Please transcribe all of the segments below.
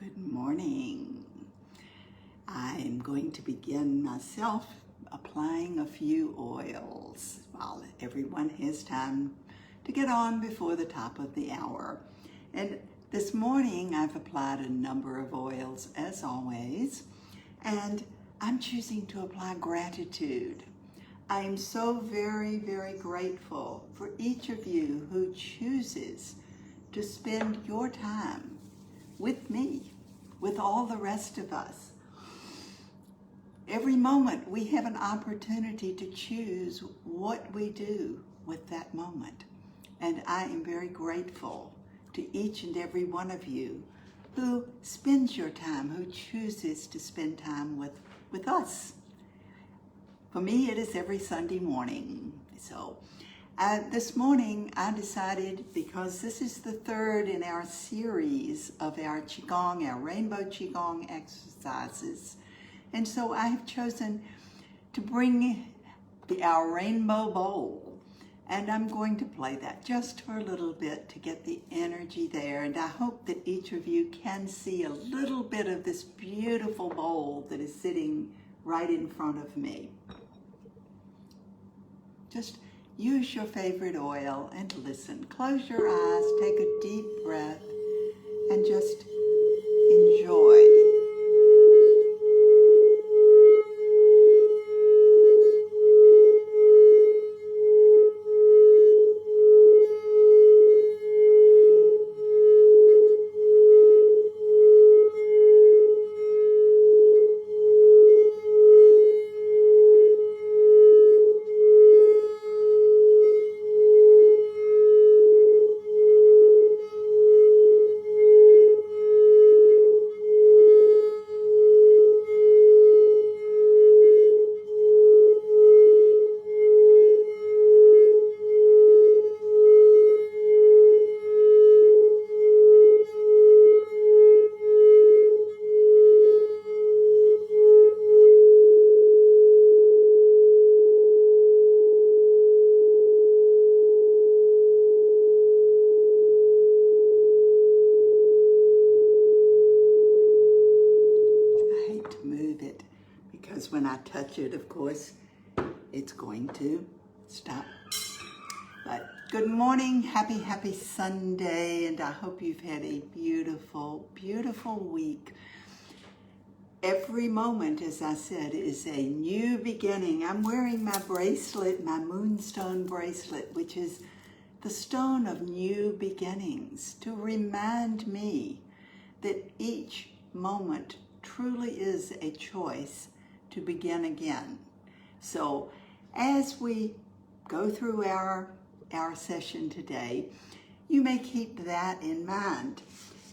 Good morning. I'm going to begin myself applying a few oils while everyone has time to get on before the top of the hour. And this morning I've applied a number of oils as always, and I'm choosing to apply gratitude. I am so very, very grateful for each of you who chooses to spend your time with me, with all the rest of us. Every moment we have an opportunity to choose what we do with that moment. And I am very grateful to each and every one of you who spends your time, who chooses to spend time with us. For me, it is every Sunday morning. So this morning I decided, because this is the third in our series of our Qigong, our Rainbow Qigong exercises, and so I have chosen to bring our rainbow bowl, and I'm going to play that just for a little bit to get the energy there, and I hope that each of you can see a little bit of this beautiful bowl that is sitting right in front of me. Just use your favorite oil and listen. Close your eyes, take a deep breath, and just enjoy. When I touch it, of course, it's going to stop. But good morning, happy Sunday, and I hope you've had a beautiful, beautiful week. Every moment, as I said, is a new beginning. I'm wearing my bracelet, my moonstone bracelet, which is the stone of new beginnings, to remind me that each moment truly is a choice to begin again. So as we go through our session today, you may keep that in mind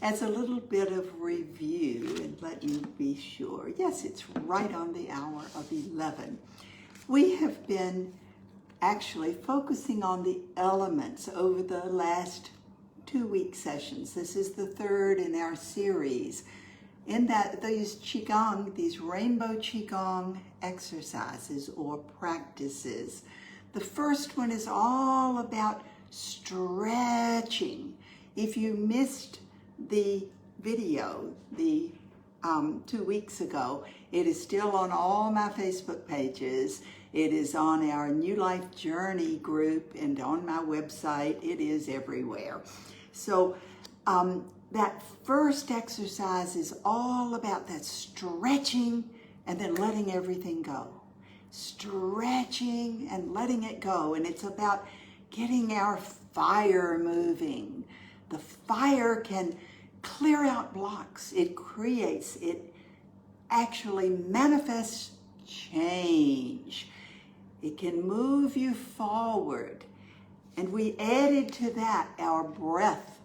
as a little bit of review, and let me be sure. Yes, it's right on the hour of 11. We have been actually focusing on the elements over the last 2-week sessions. This is the third in our series. In that, these Qigong, these Rainbow Qigong exercises or practices. The first one is all about stretching. If you missed the video 2 weeks ago, it is still on all my Facebook pages. It is on our New Life Journey group and on my website. It is everywhere. So, that first exercise is all about that stretching and then letting everything go. Stretching and letting it go. And it's about getting our fire moving. The fire can clear out blocks. It actually manifests change. It can move you forward. And we added to that our breath.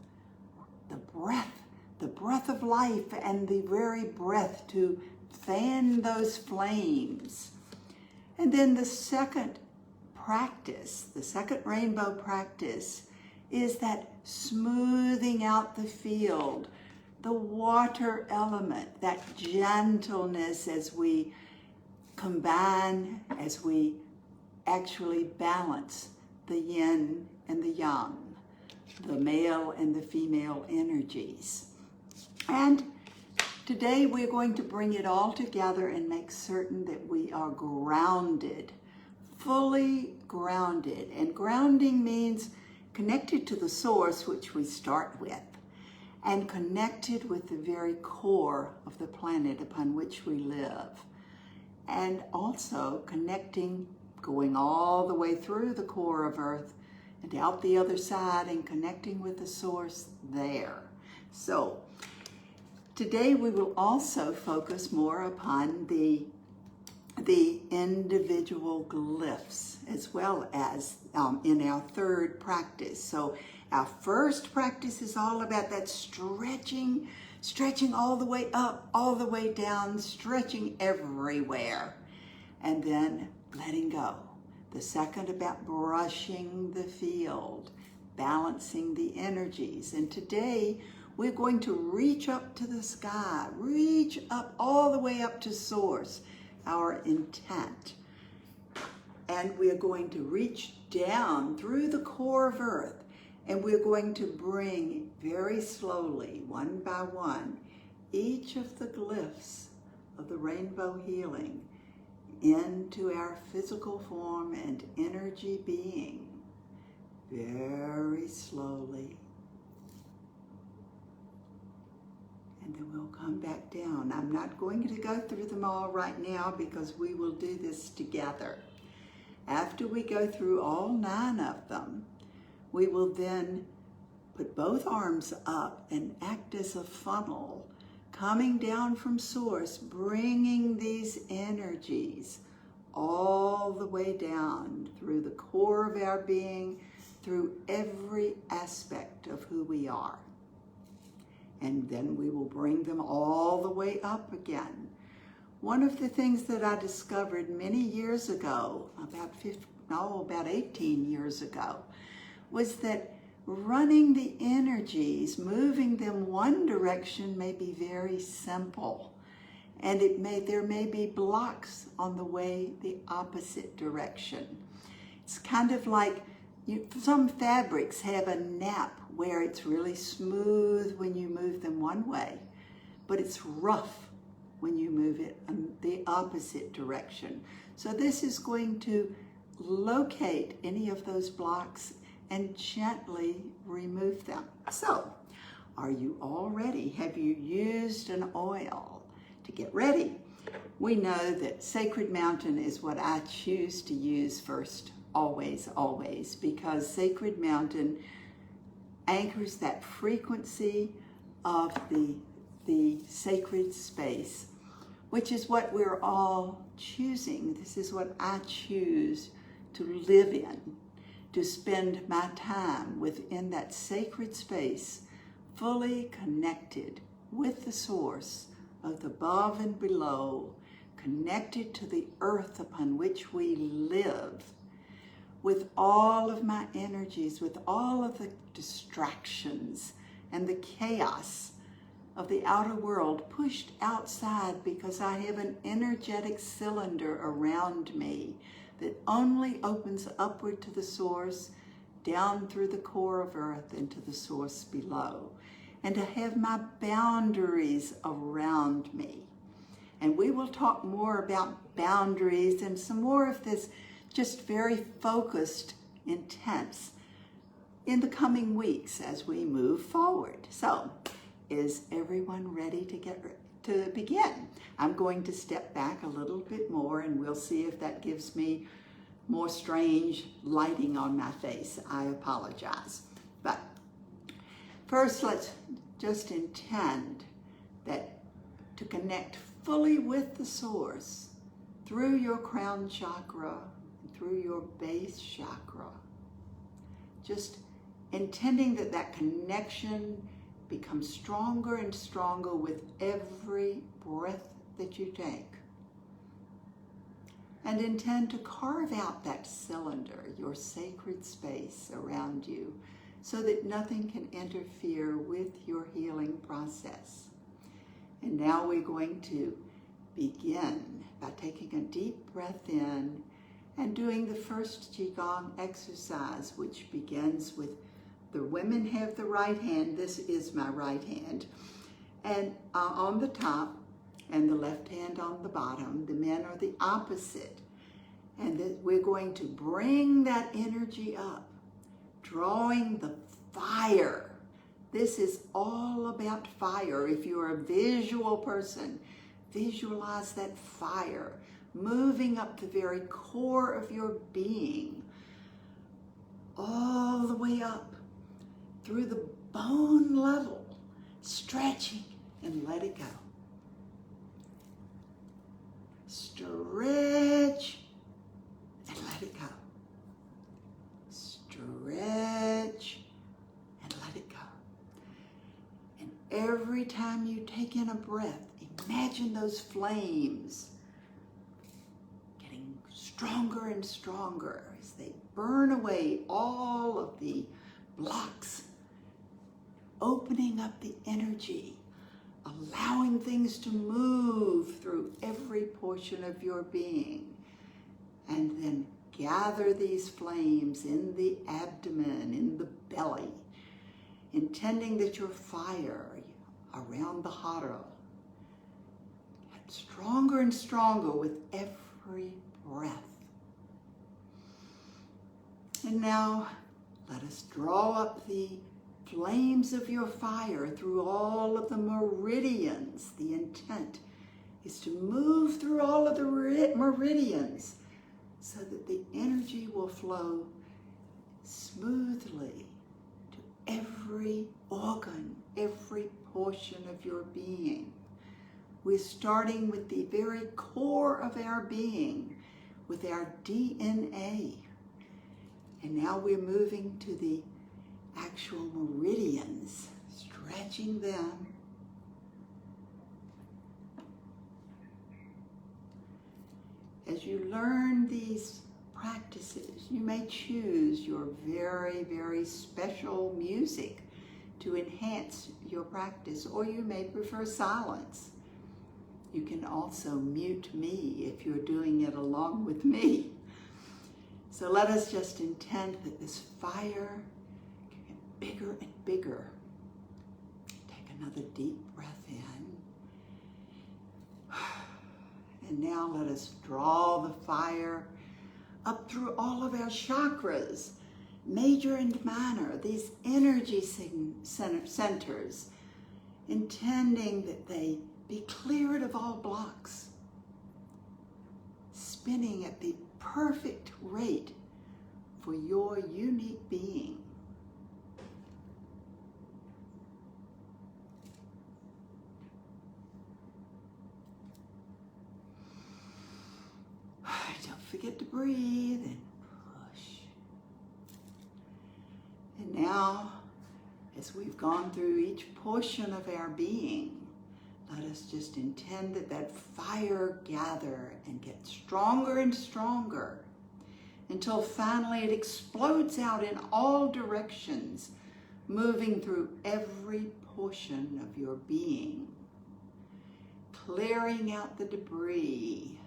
The breath of life, and the very breath to fan those flames. And then the second practice, the second rainbow practice, is that smoothing out the field, the water element, that gentleness as we combine, as we actually balance the yin and the yang, the male and the female energies. And Today we're going to bring it all together and make certain that we are grounded, fully grounded. And grounding means connected to the source, which we start with, and connected with the very core of the planet upon which we live. And also connecting, going all the way through the core of Earth and out the other side and connecting with the source there. So today we will also focus more upon the individual glyphs as well as in our third practice. So our first practice is all about that stretching all the way up, all the way down, stretching everywhere, and then letting go. The second about brushing the field, balancing the energies. And today we're going to reach up to the sky, reach up all the way up to source, our intent. And we're going to reach down through the core of Earth, and we're going to bring very slowly, one by one, each of the glyphs of the rainbow healing into our physical form and energy being, very slowly. And then we'll come back down. I'm not going to go through them all right now because we will do this together. After we go through all 9 of them, we will then put both arms up and act as a funnel, coming down from source, bringing these energies all the way down through the core of our being, through every aspect of who we are. And then we will bring them all the way up again. One of the things that I discovered many years ago, about 18 years ago, was that running the energies, moving them one direction may be very simple. And there may be blocks on the way the opposite direction. It's kind of like some fabrics have a nap where it's really smooth when you move them one way, but it's rough when you move it in the opposite direction. So this is going to locate any of those blocks and gently remove them. So, are you all ready? Have you used an oil to get ready? We know that Sacred Mountain is what I choose to use first, always, always, because Sacred Mountain anchors that frequency of the sacred space, which is what we're all choosing. This is what I choose to live in, to spend my time within that sacred space, fully connected with the source of the above and below, connected to the earth upon which we live, with all of my energies, with all of the distractions and the chaos of the outer world pushed outside, because I have an energetic cylinder around me that only opens upward to the source, down through the core of Earth into the source below, and to have my boundaries around me. And we will talk more about boundaries and some more of this just very focused, intense in the coming weeks as we move forward. So, is everyone ready to begin? I'm going to step back a little bit more and we'll see if that gives me more strange lighting on my face. I apologize. But first, let's just intend that to connect fully with the source through your crown chakra, through your base chakra, just intending that that connection becomes stronger and stronger with every breath that you take. And intend to carve out that cylinder, your sacred space around you, so that nothing can interfere with your healing process. And now we're going to begin by taking a deep breath in and doing the first Qigong exercise, which begins with the women have the right hand. This is my right hand. and on the top and the left hand on the bottom. The men are the opposite. And we're going to bring that energy up, drawing the fire. This is all about fire. If you're a visual person, visualize that fire moving up the very core of your being, all the way up through the bone level, stretching, and let it go. Stretch and let it go. Stretch and let it go. And every time you take in a breath, imagine those flames getting stronger and stronger as they burn away all of the blocks, opening up the energy, allowing things to move through every portion of your being. And then gather these flames in the abdomen, in the belly, intending that your fire around the hara gets stronger and stronger with every breath. And now let us draw up the flames of your fire through all of the meridians. The intent is to move through all of the meridians so that the energy will flow smoothly to every organ, every portion of your being. We're starting with the very core of our being, with our DNA. And now we're moving to the actual meridians, stretching them. As you learn these practices, you may choose your very, very special music to enhance your practice, or you may prefer silence. You can also mute me if you're doing it along with me. So let us just intend that this fire can get bigger and bigger. Take another deep breath in. And now let us draw the fire up through all of our chakras, major and minor, these energy centers, intending that they be cleared of all blocks, spinning at the perfect rate for your unique being. Don't forget to breathe and push. And now, as we've gone through each portion of our being, let us just intend that that fire gather and get stronger and stronger until finally it explodes out in all directions, moving through every portion of your being, clearing out the debris,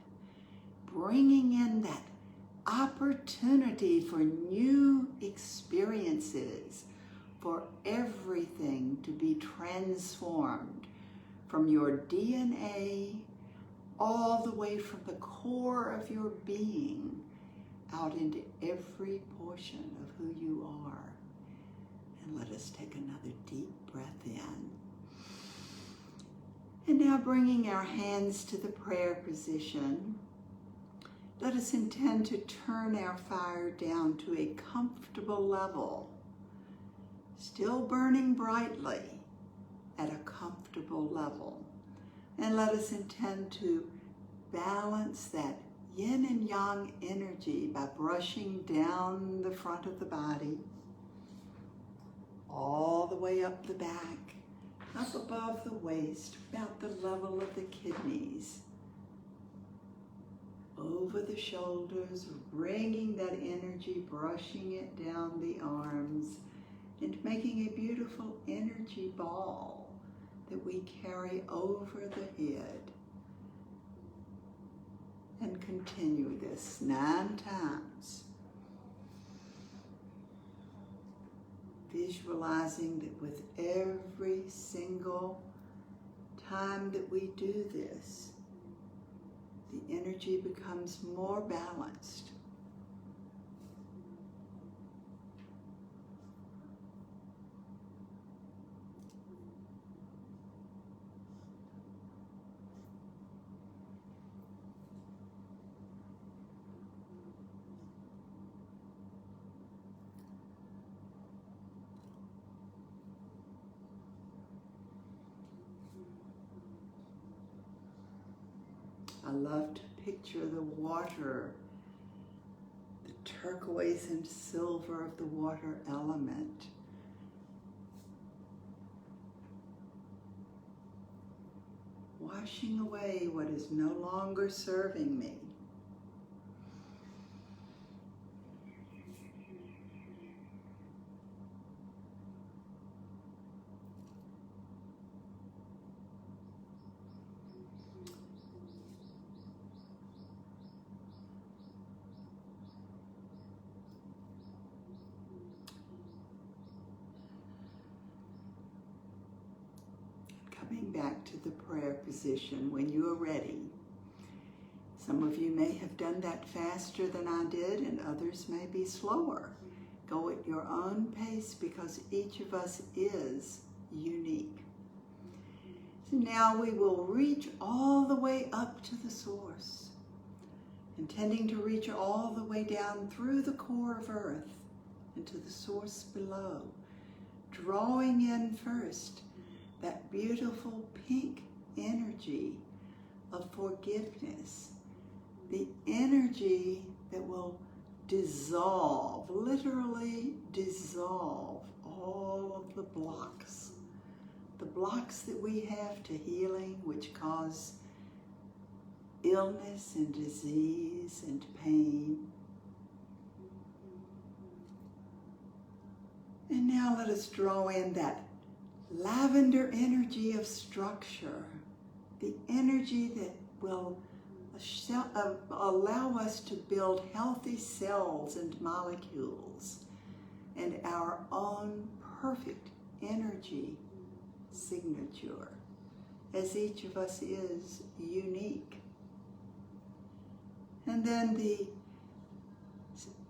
bringing in that opportunity for new experiences, for everything to be transformed from your DNA all the way from the core of your being out into every portion of who you are. And let us take another deep breath in. And now bringing our hands to the prayer position, let us intend to turn our fire down to a comfortable level, still burning brightly at a comfortable level. And let us intend to balance that yin and yang energy by brushing down the front of the body, all the way up the back, up above the waist, about the level of the kidneys, over the shoulders, bringing that energy, brushing it down the arms, and making a beautiful energy ball that we carry over the head. And continue this 9 times. Visualizing that with every single time that we do this, the energy becomes more balanced. I love to picture the water, the turquoise and silver of the water element. Washing away what is no longer serving me. Coming back to the prayer position when you are ready. Some of you may have done that faster than I did, and others may be slower. Go at your own pace because each of us is unique. So now we will reach all the way up to the source, intending to reach all the way down through the core of Earth into the source below, drawing in first that beautiful pink energy of forgiveness, the energy that will dissolve, literally dissolve all of the blocks that we have to healing, which cause illness and disease and pain. And now let us draw in that lavender energy of structure, the energy that will allow us to build healthy cells and molecules and our own perfect energy signature, as each of us is unique. And then the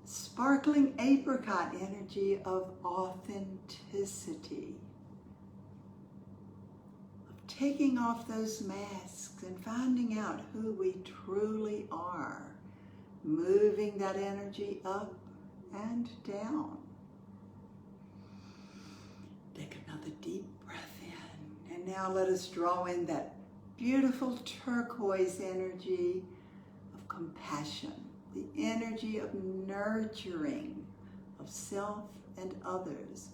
sparkling apricot energy of authenticity, taking off those masks and finding out who we truly are, moving that energy up and down. Take another deep breath in, and now let us draw in that beautiful turquoise energy of compassion, the energy of nurturing of self and others,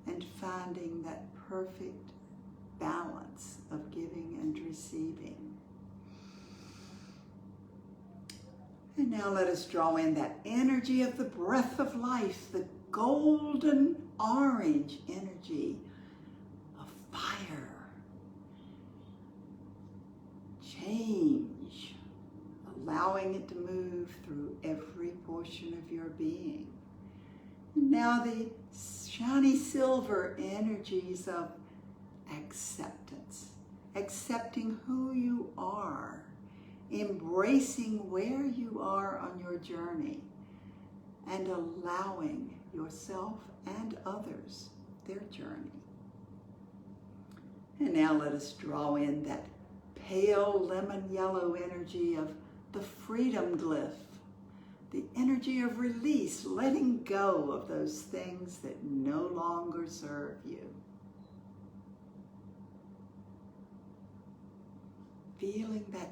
and finding that perfect balance of giving and receiving. And now let us draw in that energy of the breath of life, the golden orange energy of fire, change, allowing it to move through every portion of your being. And now the shiny silver energies of acceptance, accepting who you are, embracing where you are on your journey, and allowing yourself and others their journey. And now let us draw in that pale lemon yellow energy of the freedom glyph, the energy of release, letting go of those things that no longer serve you. Feeling that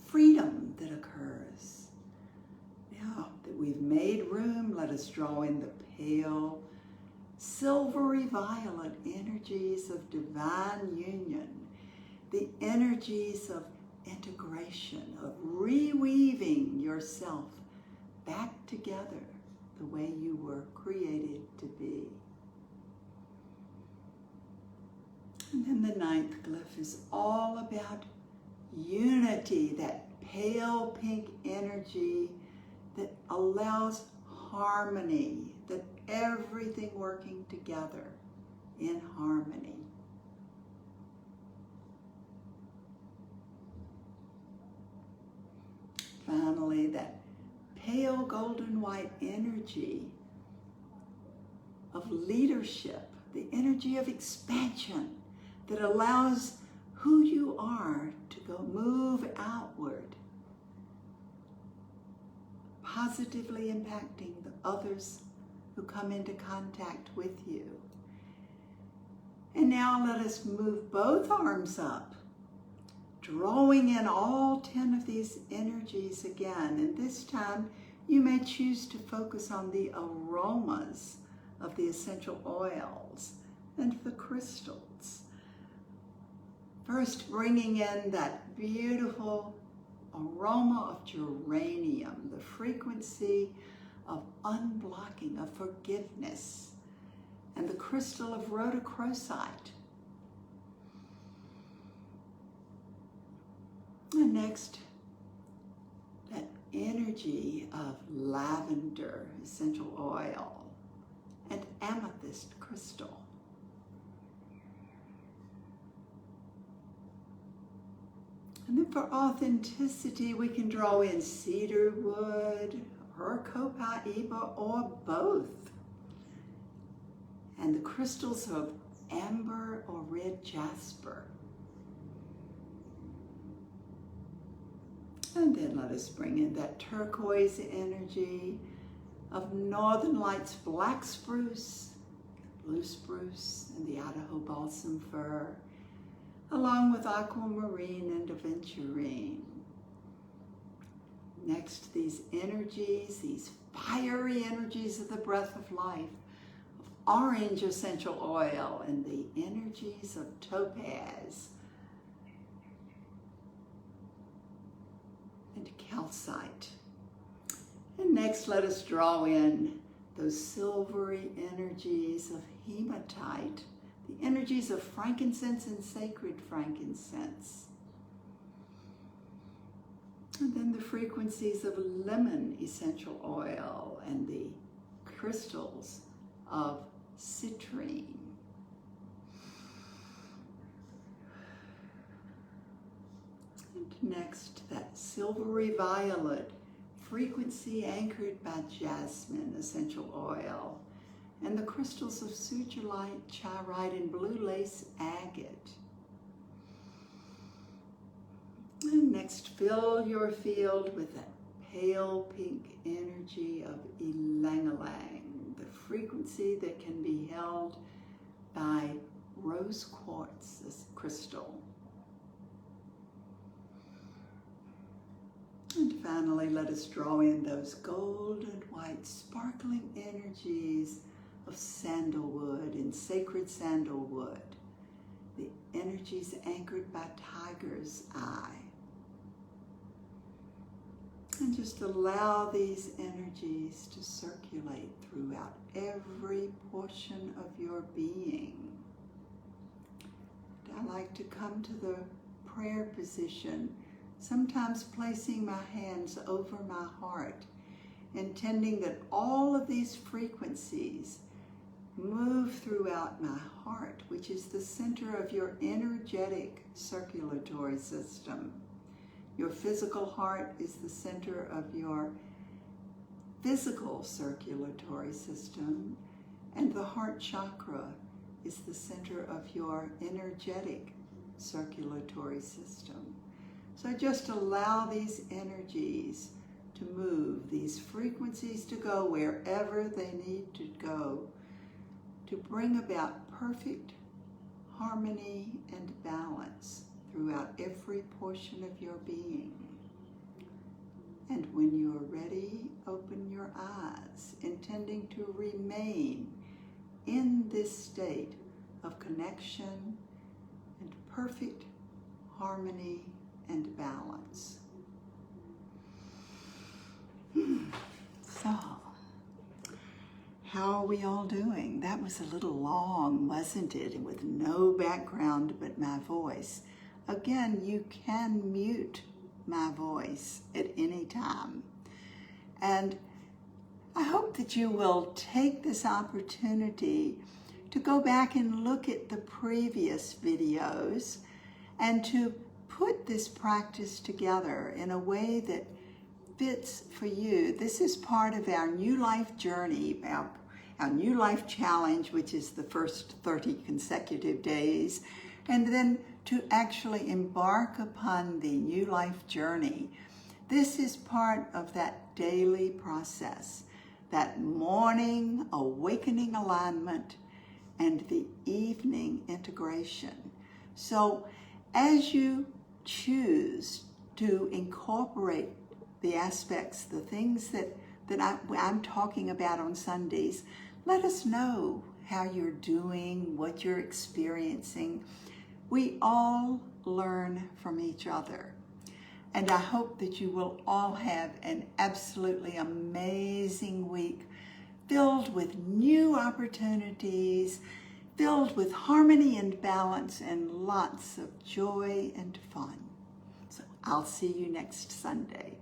freedom that occurs. Now that we've made room, let us draw in the pale, silvery violet energies of divine union, the energies of integration, of reweaving yourself back together the way you were created to be. And then the ninth glyph is all about unity, that pale pink energy that allows harmony, that everything working together in harmony. that pale golden white energy of leadership, the energy of expansion that allows who you are to go move outward, positively impacting the others who come into contact with you. And now let us move both arms up, drawing in all 10 of these energies again. And this time you may choose to focus on the aromas of the essential oils and the crystals. First, bringing in that beautiful aroma of geranium, the frequency of unblocking, of forgiveness, and the crystal of rhodochrosite. And next, that energy of lavender essential oil and amethyst crystal. And then for authenticity, we can draw in cedar wood, or copaiba, or both. And the crystals of amber or red jasper. And then let us bring in that turquoise energy of Northern Lights black spruce, blue spruce, and the Idaho balsam fir, along with aquamarine and aventurine. Next, these energies, these fiery energies of the breath of life, of orange essential oil, and the energies of topaz and calcite. And next, let us draw in those silvery energies of hematite, the energies of frankincense and sacred frankincense. And then the frequencies of lemon essential oil and the crystals of citrine. And next, that silvery violet, frequency anchored by jasmine essential oil, and the crystals of sugilite, chirite, and blue lace agate. And next, fill your field with that pale pink energy of ylang-ylang, the frequency that can be held by rose quartz crystal. And finally, let us draw in those gold and white sparkling energies of sandalwood and sacred sandalwood, the energies anchored by tiger's eye. And just allow these energies to circulate throughout every portion of your being. I like to come to the prayer position, sometimes placing my hands over my heart, intending that all of these frequencies move throughout my heart, which is the center of your energetic circulatory system. Your physical heart is the center of your physical circulatory system, and the heart chakra is the center of your energetic circulatory system. So just allow these energies to move, these frequencies to go wherever they need to go, to bring about perfect harmony and balance throughout every portion of your being. And when you are ready, open your eyes, intending to remain in this state of connection and perfect harmony and balance. So, how are we all doing? That was a little long, wasn't it? With no background but my voice. Again, you can mute my voice at any time. And I hope that you will take this opportunity to go back and look at the previous videos and to put this practice together in a way that fits for you. This is part of our new life journey, our new life challenge, which is the first 30 consecutive days, and then to actually embark upon the new life journey. This is part of that daily process, that morning awakening alignment and the evening integration. So as you choose to incorporate the aspects, the things that I'm talking about on Sundays, let us know how you're doing, what you're experiencing. We all learn from each other. And I hope that you will all have an absolutely amazing week, filled with new opportunities, filled with harmony and balance, and lots of joy and fun. So I'll see you next Sunday.